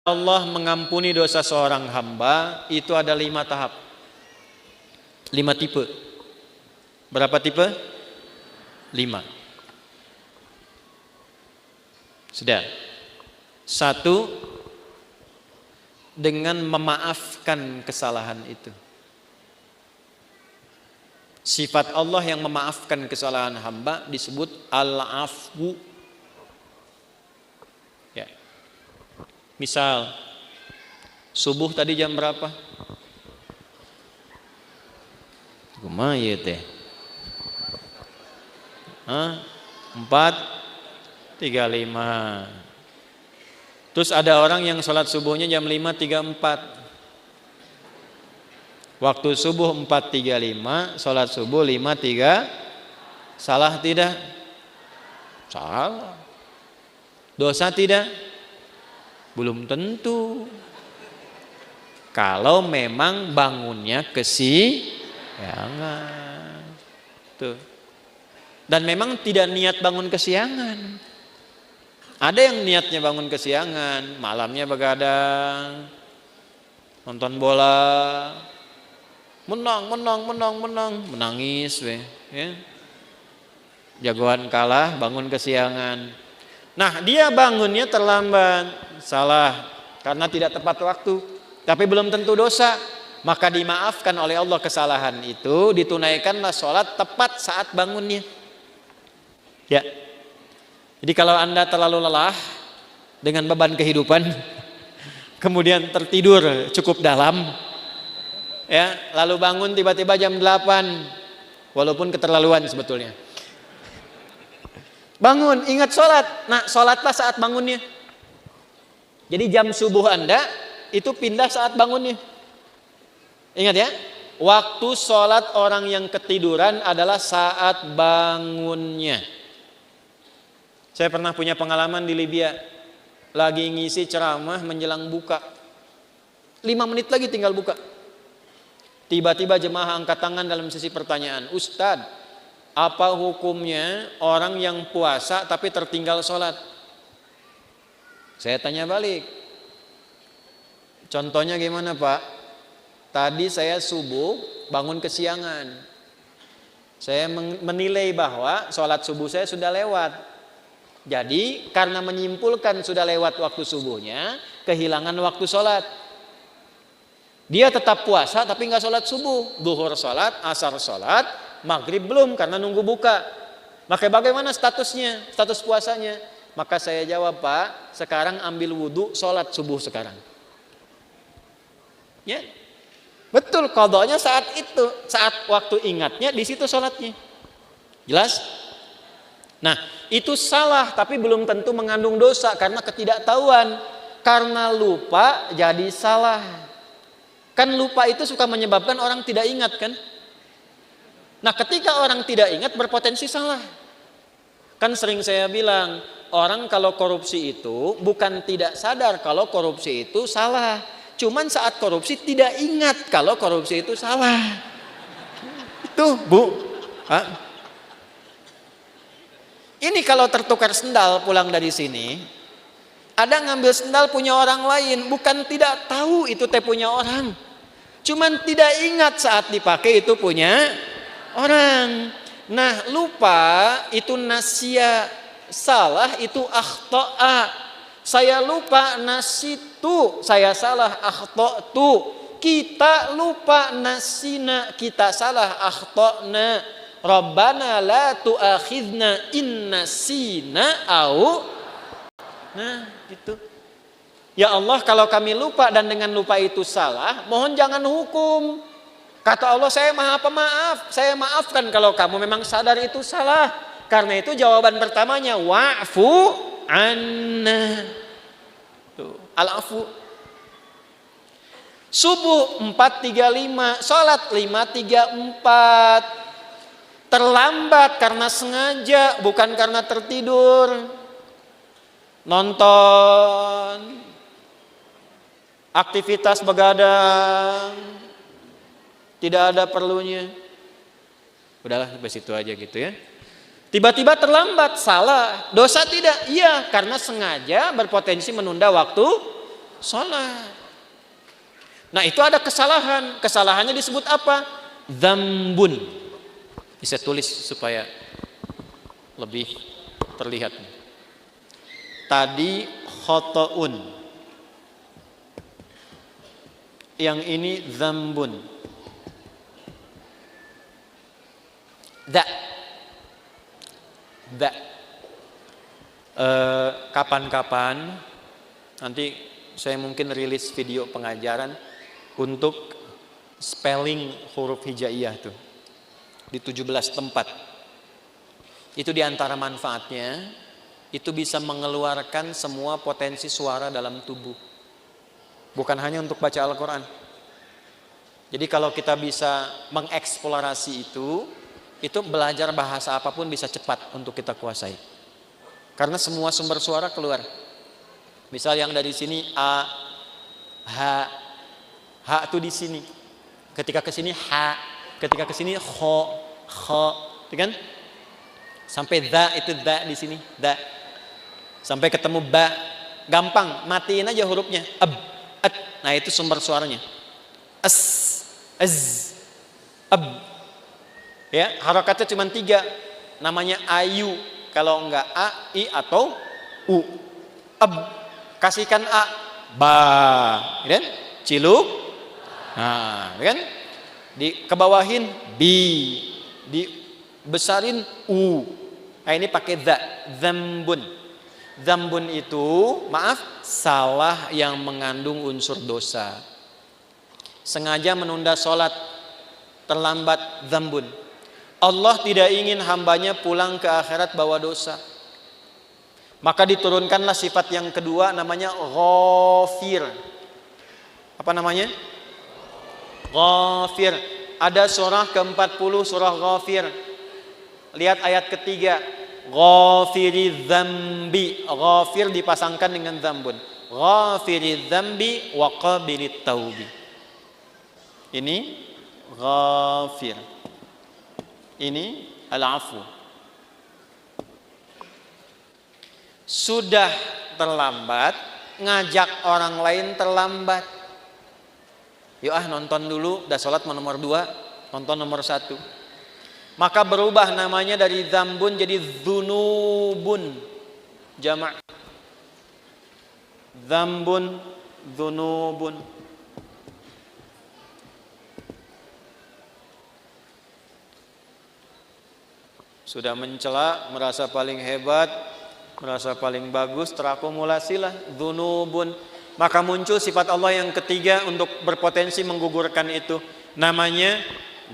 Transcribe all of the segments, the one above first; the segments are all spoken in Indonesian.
Allah mengampuni dosa seorang hamba itu ada 5 tahap, 5 tipe. Berapa tipe? 5. Sudah. 1, dengan memaafkan kesalahan itu. Sifat Allah yang memaafkan kesalahan hamba disebut al-afwu. Ya. Misal subuh tadi jam berapa? Kumaha ieu teh? 4:35. Terus ada orang yang sholat subuhnya jam 5:34. Waktu subuh 4:35, sholat subuh 5:3. Salah tidak? Salah. Dosa tidak? Belum tentu. Kalau memang bangunnya kesiangan. Tuh. Dan memang tidak niat bangun kesiangan. Ada yang niatnya bangun kesiangan, malamnya begadang, nonton bola, menang, menangis, ya. Jagoan kalah, bangun kesiangan. Nah, dia bangunnya terlambat, salah, karena tidak tepat waktu, tapi belum tentu dosa. Maka dimaafkan oleh Allah kesalahan itu, ditunaikanlah sholat tepat saat bangunnya. Ya. Jadi kalau Anda terlalu lelah dengan beban kehidupan, kemudian tertidur cukup dalam, ya, lalu bangun tiba-tiba jam 8, walaupun keterlaluan sebetulnya. Bangun, ingat sholat. Nah, sholatlah saat bangunnya. Jadi jam subuh Anda itu pindah saat bangunnya. Ingat ya, waktu sholat orang yang ketiduran adalah saat bangunnya. Saya pernah punya pengalaman di Libya. Lagi ngisi ceramah menjelang buka. 5 menit lagi tinggal buka. Tiba-tiba jemaah angkat tangan dalam sesi pertanyaan. Ustadz, apa hukumnya orang yang puasa tapi tertinggal sholat? Saya tanya balik. Contohnya gimana Pak? Tadi saya subuh bangun kesiangan. Saya menilai bahwa sholat subuh saya sudah lewat. Jadi karena menyimpulkan sudah lewat waktu subuhnya, kehilangan waktu sholat. Dia tetap puasa tapi nggak sholat subuh. Zuhur sholat, asar sholat, maghrib belum karena nunggu buka. Maka bagaimana statusnya, status puasanya? Maka saya jawab, Pak, sekarang ambil wudhu, sholat subuh sekarang. Ya, betul, qadanya saat itu, saat waktu ingatnya di situ sholatnya. Jelas? Nah, itu salah tapi belum tentu mengandung dosa karena ketidaktahuan. Karena lupa jadi salah. Kan lupa itu suka menyebabkan orang tidak ingat kan? Nah, ketika orang tidak ingat berpotensi salah. Kan sering saya bilang, orang kalau korupsi itu bukan tidak sadar kalau korupsi itu salah. Cuman saat korupsi tidak ingat kalau korupsi itu salah. Itu, Bu. Hah? Ini kalau tertukar sendal pulang dari sini, ada ngambil sendal punya orang lain, bukan tidak tahu itu teh punya orang. Cuman tidak ingat saat dipakai itu punya orang. Nah, lupa itu nasya, salah itu akhta'a. Saya lupa nasitu, saya salah akhta'tu. Kita lupa nasina, kita salah akhta'na. Rabbana la tu'akhidna in nasina au. Nah, gitu. Ya Allah, kalau kami lupa dan dengan lupa itu salah, mohon jangan hukum. Kata Allah, saya maha pemaaf, saya maafkan kalau kamu memang sadar itu salah. Karena itu jawaban pertamanya wa'fu anna. Tuh, al-afu. Subuh 4:35, salat 5:34. Terlambat karena sengaja, bukan karena tertidur. Nonton, aktivitas begadang, tidak ada perlunya. Udahlah, sampai situ aja gitu ya. Tiba-tiba terlambat, salah. Dosa tidak? Iya, karena sengaja berpotensi menunda waktu Salat. Nah, itu ada kesalahan. Kesalahannya disebut apa? Dzambun. Bisa tulis supaya lebih terlihat. Tadi khotoun. Yang ini dzambun. Kapan-kapan nanti saya mungkin rilis video pengajaran untuk spelling huruf hijaiyah tuh di 17 tempat. Itu diantara manfaatnya, itu bisa mengeluarkan semua potensi suara dalam tubuh. Bukan hanya untuk baca Al-Quran. Jadi kalau kita bisa mengeksplorasi itu belajar bahasa apapun bisa cepat untuk kita kuasai. Karena semua sumber suara keluar. Misal yang dari sini a, ha itu di sini. Ketika ke sini ha, ketika ke sini kho, kan? Sampai da itu da di sini, da. Sampai ketemu ba, gampang, matiin aja hurufnya. Ab, at. Nah, itu sumber suaranya. As, az, ab. Ya, harokatnya cuma 3. Namanya ayu. Kalau enggak a, i atau u. Ab. Kasihkan a, ba. Kan? Ciluk. Nah, kan? Dikebawahin bi. Dibesarin u. Nah, ini pakai za, dzambun. Dzambun itu, maaf, salah yang mengandung unsur dosa. Sengaja menunda sholat, terlambat, dzambun. Allah tidak ingin hambanya pulang ke akhirat bawa dosa. Maka diturunkanlah sifat yang kedua, namanya ghafir. Apa namanya? Ghafir. Ada surah ke-40, surah Ghafir. Lihat ayat ketiga. Ghafiri dzambi. Ghafir dipasangkan dengan dzambun. Ghafiri dzambi wa qabilit taubi. Ini ghafir. Ini al-afu. Sudah terlambat, ngajak orang lain terlambat. Yuk nonton dulu, udah sholat nomor 2, nonton nomor 1. Maka berubah namanya dari dzambun jadi dzunubun. Jamak. Dzambun, dzunubun. Sudah mencela, merasa paling hebat, merasa paling bagus, terakumulasilah dzunubun. Maka muncul sifat Allah yang ketiga untuk berpotensi menggugurkan itu. Namanya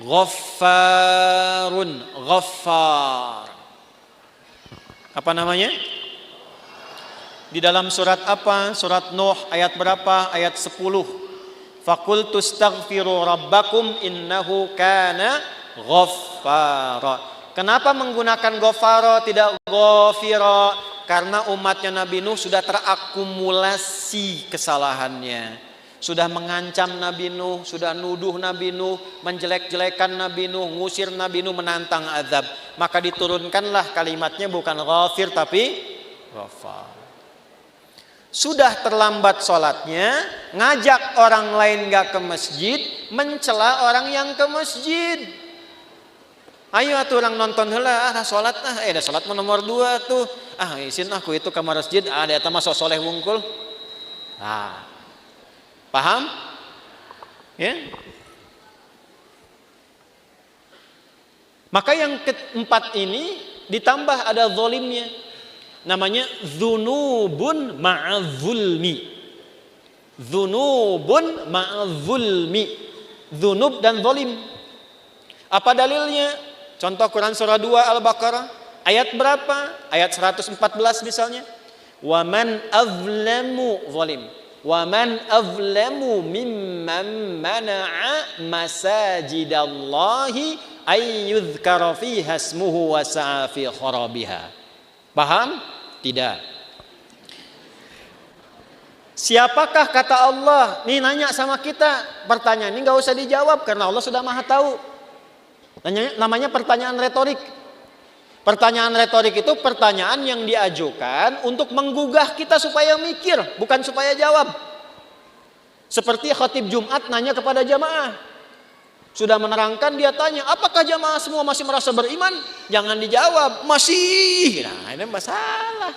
Ghaffarun. Ghaffar. Apa namanya? Di dalam surat apa? Surat Nuh ayat berapa? Ayat 10. Faqultu astaghfiru rabbakum innahu kana ghaffara. Kenapa menggunakan ghafara tidak ghafira? Karena umatnya Nabi Nuh sudah terakumulasi kesalahannya. Sudah mengancam Nabi Nuh, sudah nuduh Nabi Nuh, menjelek-jelekan Nabi Nuh, ngusir Nabi Nuh, menantang azab. Maka diturunkanlah kalimatnya bukan ghafir tapi ghafar. Sudah terlambat sholatnya, ngajak orang lain gak ke masjid, mencela orang yang ke masjid. Ayo atuh orang nonton heula, sholat dah sholat nomor 2 tuh. Isin aku itu ke masjid, ada eta mah soleh wungkul. Paham? Ya. Maka yang keempat ini ditambah ada zalimnya. Namanya dzunubun ma'adzulmi. Dzunubun ma'adzulmi. Dzunub dan zalim. Apa dalilnya? Contoh Quran surah 2 Al-Baqarah ayat berapa? Ayat 114 misalnya. Wa man azlamu zalim. Wa man azlamu mimman mana'a masajidallahi ay yuzkara fiha ismuhu wa sa'a fi kharabiha. Paham? Tidak. Siapakah kata Allah? Nih nanya sama kita, pertanyaan ini enggak usah dijawab karena Allah sudah Maha tahu. Namanya pertanyaan retorik. Pertanyaan retorik itu pertanyaan yang diajukan untuk menggugah kita supaya mikir, bukan supaya jawab. Seperti khatib Jumat nanya kepada jamaah. Sudah menerangkan, dia tanya, apakah jamaah semua masih merasa beriman? Jangan dijawab, masih. Nah, ini masalah.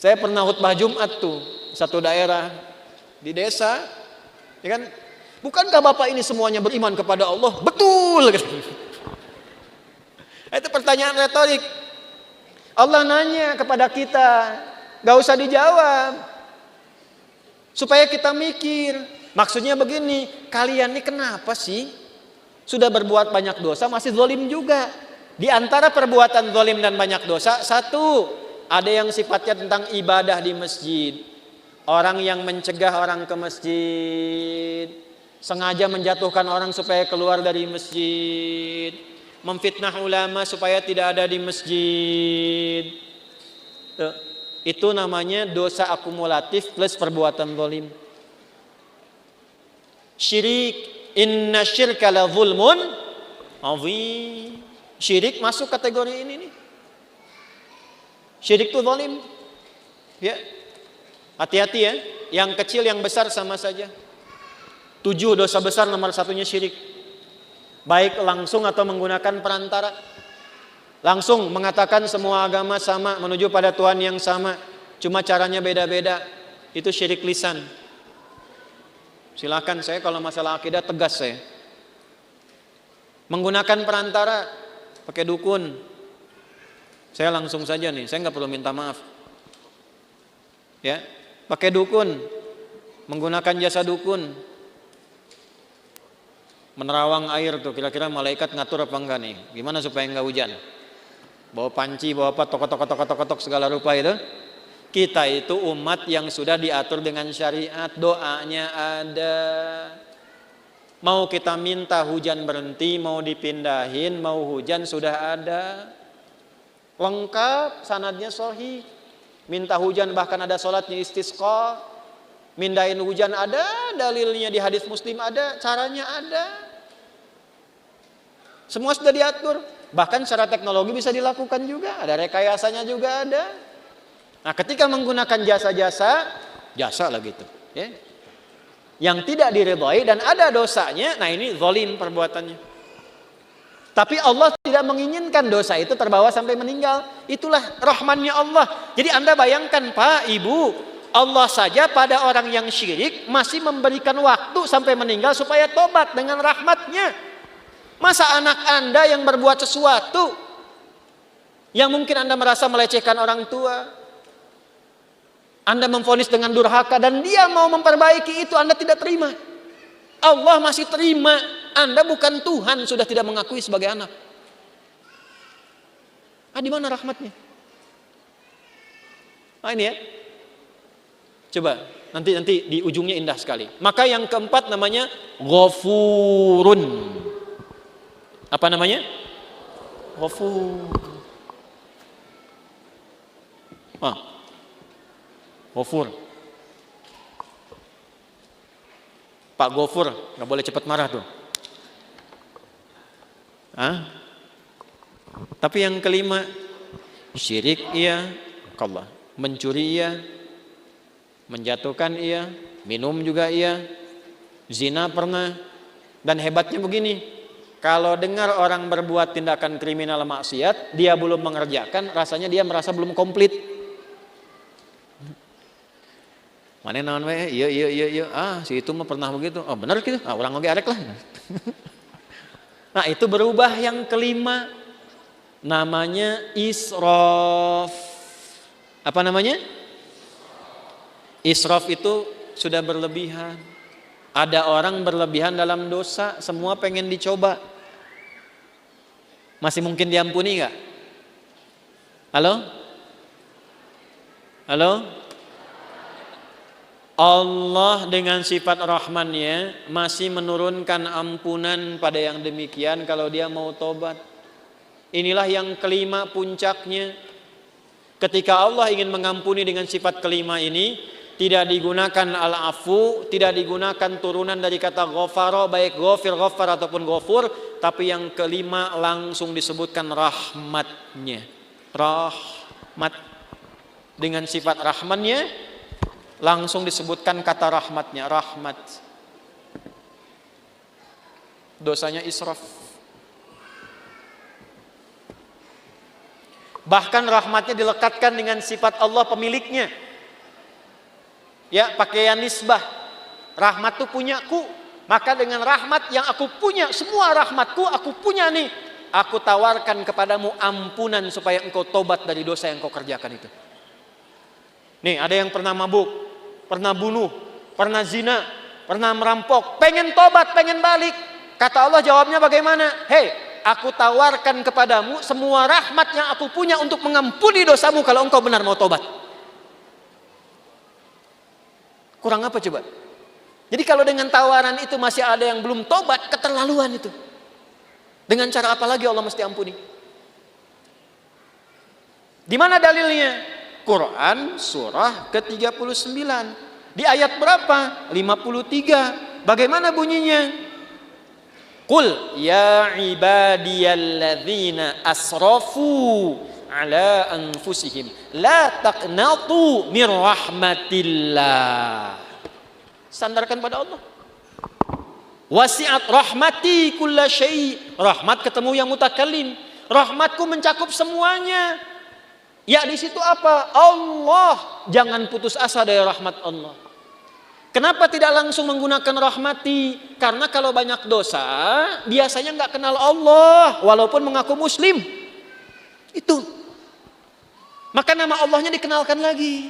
Saya pernah khutbah Jumat tuh, satu daerah di desa, ya kan? Bukankah Bapak ini semuanya beriman kepada Allah? Betul. Itu pertanyaan retorik. Allah nanya kepada kita, gak usah dijawab, supaya kita mikir. Maksudnya begini, kalian ini kenapa sih sudah berbuat banyak dosa masih zalim juga? Di antara perbuatan zalim dan banyak dosa, satu, ada yang sifatnya tentang ibadah di masjid. Orang yang mencegah orang ke masjid, sengaja menjatuhkan orang supaya keluar dari masjid, memfitnah ulama supaya tidak ada di masjid. Itu namanya dosa akumulatif plus perbuatan zalim. Syirik, inna syirka la zulmun azim. Syirik masuk kategori ini nih. Syirik itu zalim. Ya. Hati-hati ya, yang kecil yang besar sama saja. 7 dosa besar nomor satunya syirik. Baik langsung atau menggunakan perantara. Langsung mengatakan semua agama sama, menuju pada Tuhan yang sama, cuma caranya beda-beda. Itu syirik lisan. Silakan, saya kalau masalah akidah tegas saya. Menggunakan perantara, pakai dukun, saya langsung saja nih, saya nggak perlu minta maaf. Ya, pakai dukun, menggunakan jasa dukun, menerawang air tuh, kira-kira malaikat ngatur apa enggak nih? Gimana supaya enggak hujan? Bawa panci, bawa apa, tok segala rupa itu. Kita itu umat yang sudah diatur dengan syariat, doanya ada. Mau kita minta hujan berhenti, mau dipindahin, mau hujan sudah ada. Lengkap, sanadnya sahih. Minta hujan bahkan ada sholatnya istisqa. Mindahin hujan ada, dalilnya di hadis Muslim ada, caranya ada. Semua sudah diatur. Bahkan secara teknologi bisa dilakukan juga, ada rekayasanya juga ada. Nah, ketika menggunakan jasa-jasa, jasa lah gitu, ya, yang tidak diridhai dan ada dosanya, nah ini zalim perbuatannya. Tapi Allah tidak menginginkan dosa itu terbawa sampai meninggal. Itulah rahmannya Allah. Jadi Anda bayangkan Pak, Ibu, Allah saja pada orang yang syirik masih memberikan waktu sampai meninggal supaya tobat dengan rahmatnya. Masa anak Anda yang berbuat sesuatu yang mungkin Anda merasa melecehkan orang tua, Anda memvonis dengan durhaka dan dia mau memperbaiki itu, Anda tidak terima. Allah masih terima. Anda bukan Tuhan, sudah tidak mengakui sebagai anak. Di mana rahmatnya? Ini ya. Coba nanti di ujungnya indah sekali. Maka yang keempat namanya Ghafurun. Apa namanya? Ghafur. Ghafur. Pak Ghafur, nggak boleh cepat marah tuh. Tapi yang kelima, syirik iya, Allah, mencuri iya, menjatuhkan iya, minum juga iya, zina pernah. Dan hebatnya begini, kalau dengar orang berbuat tindakan kriminal maksiat, dia belum mengerjakan, rasanya dia merasa belum komplit. Mana naon we? Iya. Si itu mah pernah begitu. Oh, benar gitu. Orang oge arek lah. Nah, itu berubah yang kelima. Namanya israf. Apa namanya? Israf itu sudah berlebihan. Ada orang berlebihan dalam dosa, semua pengen dicoba. Masih mungkin diampuni enggak? Halo? Allah dengan sifat rahmannya masih menurunkan ampunan pada yang demikian kalau dia mau tobat. Inilah yang kelima puncaknya. Ketika Allah ingin mengampuni dengan sifat kelima ini, tidak digunakan al-afu, tidak digunakan turunan dari kata ghafara, baik ghafir, ghafar ataupun ghafur, tapi yang kelima langsung disebutkan rahmatnya. Rahmat. Dengan sifat rahmannya langsung disebutkan kata rahmatnya, rahmat. Dosanya israf. Bahkan rahmatnya dilekatkan dengan sifat Allah pemiliknya. Ya, pakaian nisbah. Rahmat itu punyaku. Maka dengan rahmat yang aku punya, semua rahmatku aku punya nih. Aku tawarkan kepadamu ampunan supaya engkau tobat dari dosa yang kau kerjakan itu. Nih, ada yang pernah mabuk, pernah bunuh, pernah zina, pernah merampok, pengen tobat, pengen balik. Kata Allah jawabnya bagaimana? Hei, aku tawarkan kepadamu semua rahmat yang aku punya untuk mengampuni dosamu kalau engkau benar mau tobat. Kurang apa coba? Jadi kalau dengan tawaran itu masih ada yang belum tobat, keterlaluan itu. Dengan cara apa lagi Allah mesti ampuni? Di mana dalilnya? Quran surah ke-39. Di ayat berapa? 53. Bagaimana bunyinya? Qul ya ibadiyalladzina asrafu ala anfusihim la taqnatu mir rahmatillah. Sandarkan pada Allah. Wasi'at rahmati kulla syai'. Rahmat ketemu yang mutakallim. Rahmatku mencakup semuanya. Ya di situ apa? Allah. Jangan putus asa dari rahmat Allah. Kenapa tidak langsung menggunakan rahmati? Karena kalau banyak dosa, biasanya nggak kenal Allah, walaupun mengaku Muslim. Itu. Maka nama Allahnya dikenalkan lagi,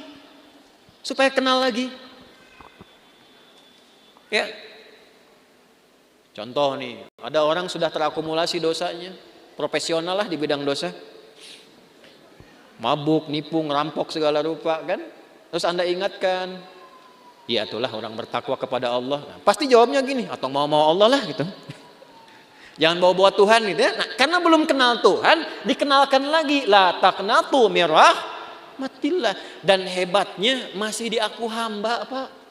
supaya kenal lagi. Ya. Contoh nih, ada orang sudah terakumulasi dosanya, profesional lah di bidang dosa. Mabuk, nipu, ngerampok segala rupa kan? Terus Anda ingatkan, ya itulah orang bertakwa kepada Allah. Nah, pasti jawabnya gini, atau mau Allah lah gitu. Jangan bawa Tuhan gitu ya. Nah, karena belum kenal Tuhan, dikenalkan lagi la taqnatu mir rahmatillah. Dan hebatnya masih diaku hamba, Pak.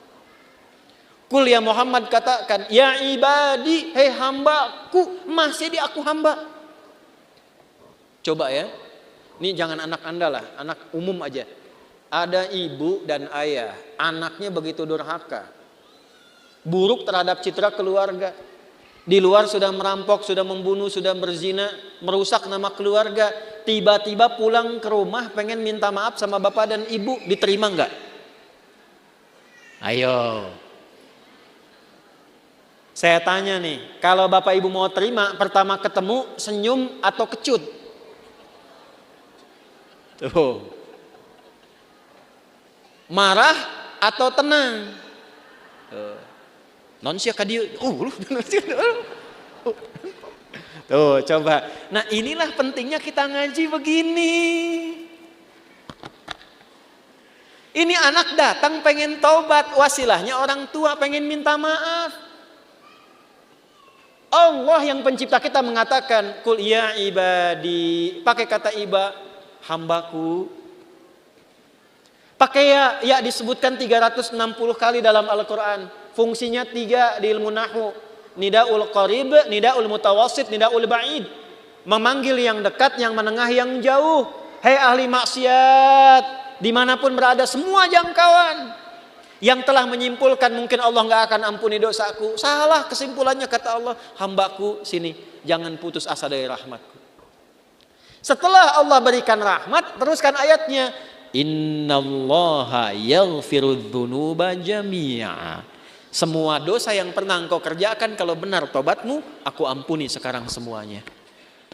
Kul ya Muhammad katakan, ya ibadi, hei hambaku, masih diaku hamba. Coba ya, ini jangan anak Anda lah, anak umum aja. Ada ibu dan ayah, anaknya begitu durhaka, buruk terhadap citra keluarga. Di luar sudah merampok, sudah membunuh, sudah berzina, merusak nama keluarga. Tiba-tiba pulang ke rumah pengen minta maaf sama bapak dan ibu, diterima nggak? Ayo. Saya tanya nih, kalau bapak ibu mau terima, pertama ketemu senyum atau kecut? Tuh. Marah atau tenang? Tuh. Non sia kadieu. Tuh, coba. Nah, inilah pentingnya kita ngaji begini. Ini anak datang pengen taubat, wasilahnya orang tua pengen minta maaf. Allah yang pencipta kita mengatakan, Qul ya ibadi, pakai kata iba, hambaku. Pakai ya disebutkan 360 kali dalam Al-Quran. Fungsinya 3 di ilmu nahwu. Nidaul qarib, nidaul mutawassit, nidaul ba'id. Memanggil yang dekat, yang menengah, yang jauh. Hei ahli maksiat, dimanapun berada, semua jangkauan. Yang telah menyimpulkan mungkin Allah nggak akan ampuni dosaku. Salah kesimpulannya kata Allah, hambaku sini, jangan putus asa dari rahmatku. Setelah Allah berikan rahmat, teruskan ayatnya, innallaha yaghfirudz dzunuba jami'a. Semua dosa yang pernah engkau kerjakan, kalau benar tobatmu, aku ampuni sekarang semuanya.